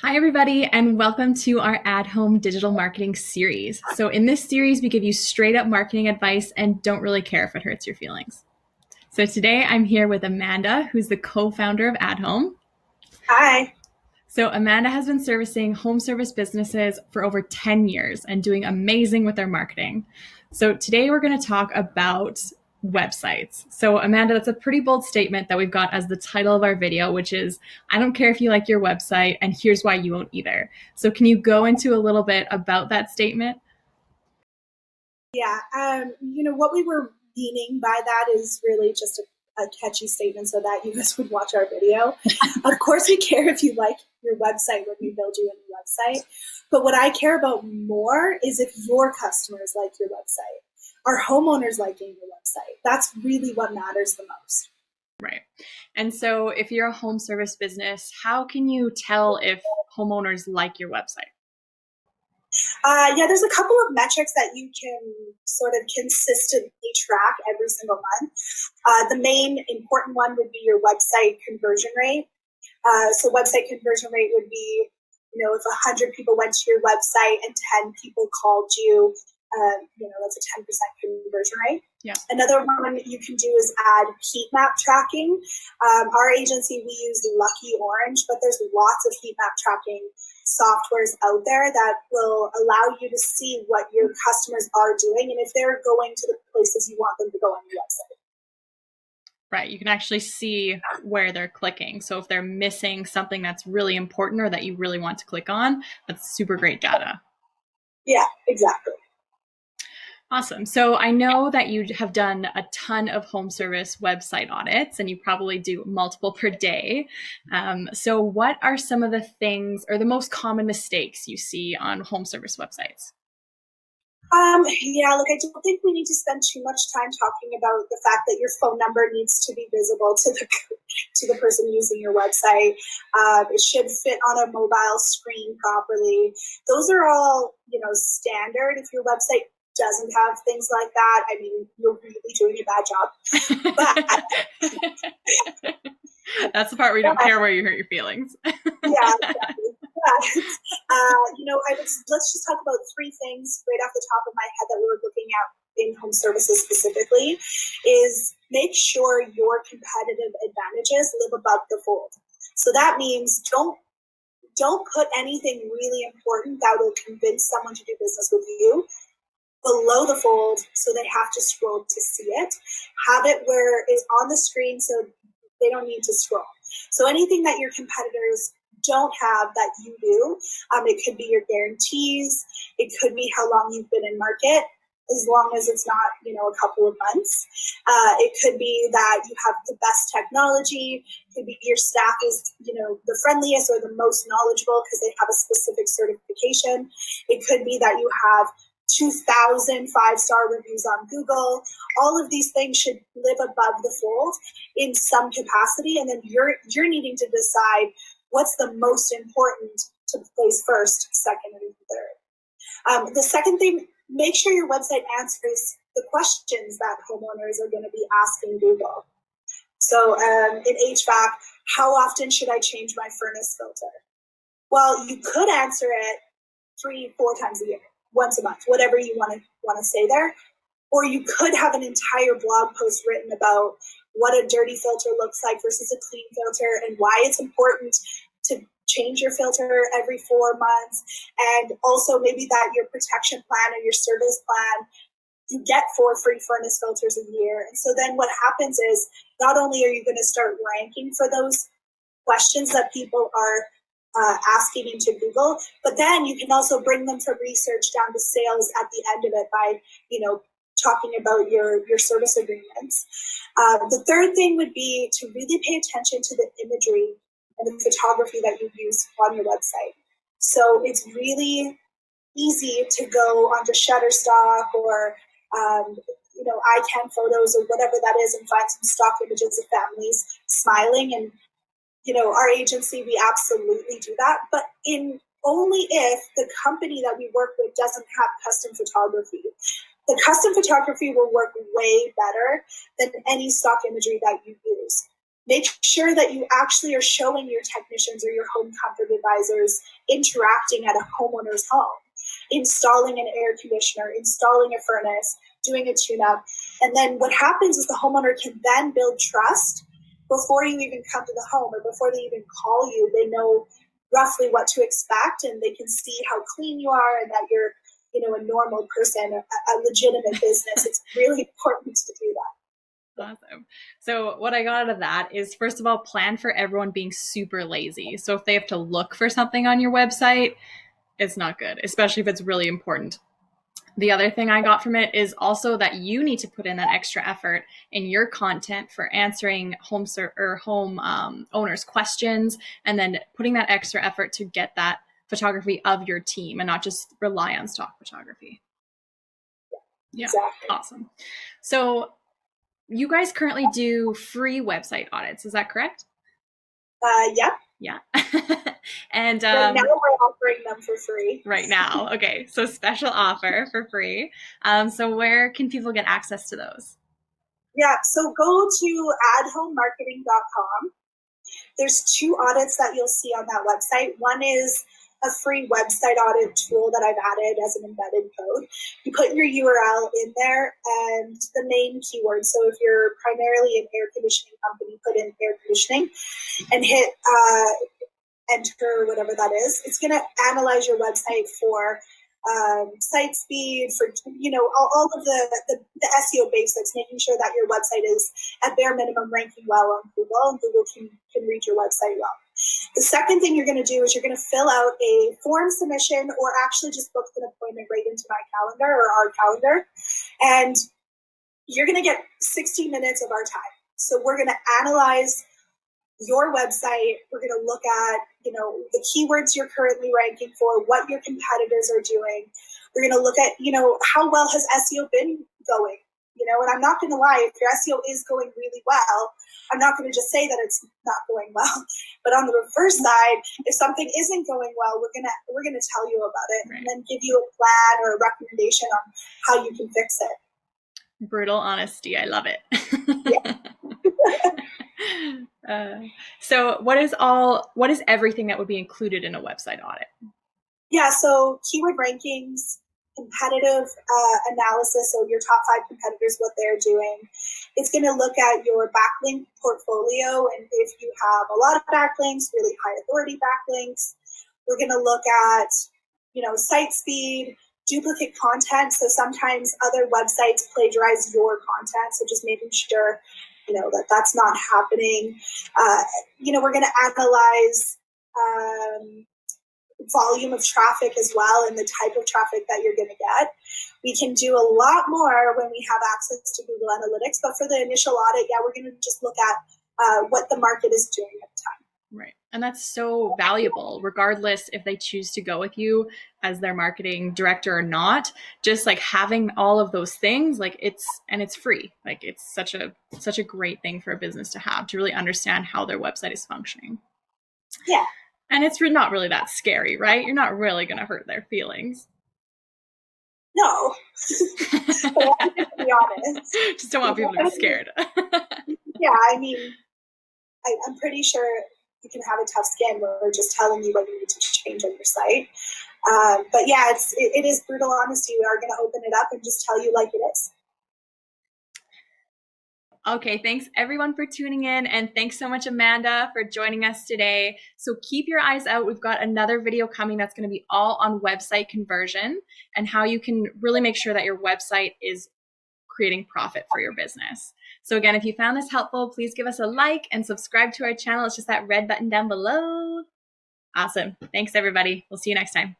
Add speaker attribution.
Speaker 1: Hi, everybody, and welcome to our at-home digital marketing series. So in this series, we give you straight up marketing advice and don't really care if it hurts your feelings. So today I'm here with Amanda, who's the co-founder of ADHOME.
Speaker 2: Hi.
Speaker 1: So Amanda has been servicing home service businesses for over 10 years and doing amazing with their marketing. So today we're going to talk about websites. So Amanda, that's a pretty bold statement that we've got as the title of our video, which is, I don't care if you like your website and here's why you won't either. So can you go into a little bit about that statement?
Speaker 2: Yeah. What we were meaning by that is really just a catchy statement so that you guys would watch our video. Of course, we care if you like your website when we build you a new website. But what I care about more is if your customers like your website. Are homeowners liking your website? That's really what matters the most.
Speaker 1: Right. And so if you're a home service business, how can you tell if homeowners like your website?
Speaker 2: There's a couple of metrics that you can sort of consistently track every single month. The main important one would be your website conversion rate. So website conversion rate would be, if 100 people went to your website and 10 people called you, that's a 10% conversion rate.
Speaker 1: Yeah.
Speaker 2: Another one you can do is add heat map tracking. Our agency, we use Lucky Orange, but there's lots of heat map tracking softwares out there that will allow you to see what your customers are doing and if they're going to the places you want them to go on your website.
Speaker 1: Right. You can actually see where they're clicking. So if they're missing something that's really important or that you really want to click on, that's super great data.
Speaker 2: Yeah, exactly.
Speaker 1: Awesome. So I know that you have done a ton of home service website audits and you probably do multiple per day. So what are some of the things or the most common mistakes you see on home service websites?
Speaker 2: Look, I don't think we need to spend too much time talking about the fact that your phone number needs to be visible to the person using your website. It should fit on a mobile screen properly. Those are all, standard. If your website doesn't have things like that, I mean, you're really doing a bad job. But
Speaker 1: That's the part where you don't care where you hurt your feelings.
Speaker 2: Yeah, exactly. Let's just talk about three things right off the top of my head that we were looking at in home services specifically is make sure your competitive advantages live above the fold. So that means don't put anything really important that will convince someone to do business with you below the fold so they have to scroll to see it. Have it where it's on the screen so they don't need to scroll. So anything that your competitors don't have that you do, it could be your guarantees, it could be how long you've been in market, as long as it's not, a couple of months. It could be that you have the best technology. It could be your staff is, the friendliest or the most knowledgeable because they have a specific certification. It could be that you have 2,000 five-star reviews on Google. All of these things should live above the fold in some capacity, and then you're needing to decide what's the most important to place first, second, and third. The second thing, make sure your website answers the questions that homeowners are going to be asking Google. So in HVAC, how often should I change my furnace filter? Well, you could answer it 3-4 times a year, once a month, whatever you want to say there. Or you could have an entire blog post written about what a dirty filter looks like versus a clean filter and why it's important to change your filter every 4 months. And also maybe that your protection plan or your service plan, you get 4 free furnace filters a year. And so then what happens is not only are you going to start ranking for those questions that people are asking into Google, but then you can also bring them from research down to sales at the end of it by, talking about your service agreements. The third thing would be to really pay attention to the imagery and the photography that you use on your website. So it's really easy to go onto Shutterstock or iCan Photos or whatever that is and find some stock images of families smiling. And our agency, we absolutely do that, but only if the company that we work with doesn't have custom photography. The custom photography will work way better than any stock imagery that you use. Make sure that you actually are showing your technicians or your home comfort advisors interacting at a homeowner's home, installing an air conditioner, installing a furnace, doing a tune-up. And then what happens is the homeowner can then build trust before you even come to the home or before they even call you. They know roughly what to expect, and they can see how clean you are and that you're, a normal person, a legitimate business. It's really important to do that.
Speaker 1: Awesome. So what I got out of that is, first of all, plan for everyone being super lazy. So if they have to look for something on your website, it's not good, especially if it's really important. The other thing I got from it is also that you need to put in that extra effort in your content for answering home owners' questions, and then putting that extra effort to get that photography of your team and not just rely on stock photography. Yeah,
Speaker 2: exactly.
Speaker 1: Awesome. So you guys currently do free website audits, is that correct?
Speaker 2: Yeah.
Speaker 1: Yeah. And
Speaker 2: right now we're offering them for free.
Speaker 1: Right now. Okay. So special offer for free. So where can people get access to those?
Speaker 2: Yeah. So go to ADHOMEmarketing.com. There's 2 audits that you'll see on that website. One is a free website audit tool that I've added as an embedded code. You put your URL in there and the main keyword. So if you're primarily an air conditioning company, put in air conditioning and hit enter, whatever that is. It's going to analyze your website for site speed, for all of the SEO basics, making sure that your website is at bare minimum ranking well on Google, and Google can read your website well. The second thing you're going to do is you're going to fill out a form submission, or actually just book an appointment right into my calendar or our calendar, and you're going to get 60 minutes of our time. So we're going to analyze your website. We're going to look at, the keywords you're currently ranking for, what your competitors are doing. We're going to look at, how well has SEO been going? And I'm not going to lie, if your SEO is going really well, I'm not going to just say that it's not going well. But on the reverse side, if something isn't going well, we're gonna tell you about it, right, and then give you a plan or a recommendation on how you can fix it.
Speaker 1: Brutal honesty. I love it.
Speaker 2: Yeah.
Speaker 1: So what is everything that would be included in a website audit?
Speaker 2: Yeah, so keyword rankings, competitive analysis, so your top 5 competitors, what they're doing. It's going to look at your backlink portfolio, and if you have a lot of backlinks, really high authority backlinks. We're going to look at, site speed, duplicate content. So sometimes other websites plagiarize your content, so just making sure that's not happening. We're going to analyze volume of traffic as well, and the type of traffic that you're going to get. We can do a lot more when we have access to Google Analytics, but for the initial audit, we're going to just look at what the market is doing at the time.
Speaker 1: Right. And that's so valuable, regardless if they choose to go with you as their marketing director or not. Just like having all of those things, it's free. Like it's such a great thing for a business to have, to really understand how their website is functioning.
Speaker 2: Yeah.
Speaker 1: And it's not really that scary, right? You're not really going to hurt their feelings.
Speaker 2: No. To be honest.
Speaker 1: Just don't want people to be scared.
Speaker 2: Yeah, I'm pretty sure you can have a tough skin when we're just telling you what you need to change on your site. But yeah, it is brutal honesty. We are going to open it up and just tell you like it is.
Speaker 1: Okay, thanks everyone for tuning in, and thanks so much, Amanda, for joining us today. So keep your eyes out. We've got another video coming that's going to be all on website conversion and how you can really make sure that your website is creating profit for your business. So again, if you found this helpful, please give us a like and subscribe to our channel. It's just that red button down below. Awesome. Thanks, everybody. We'll see you next time.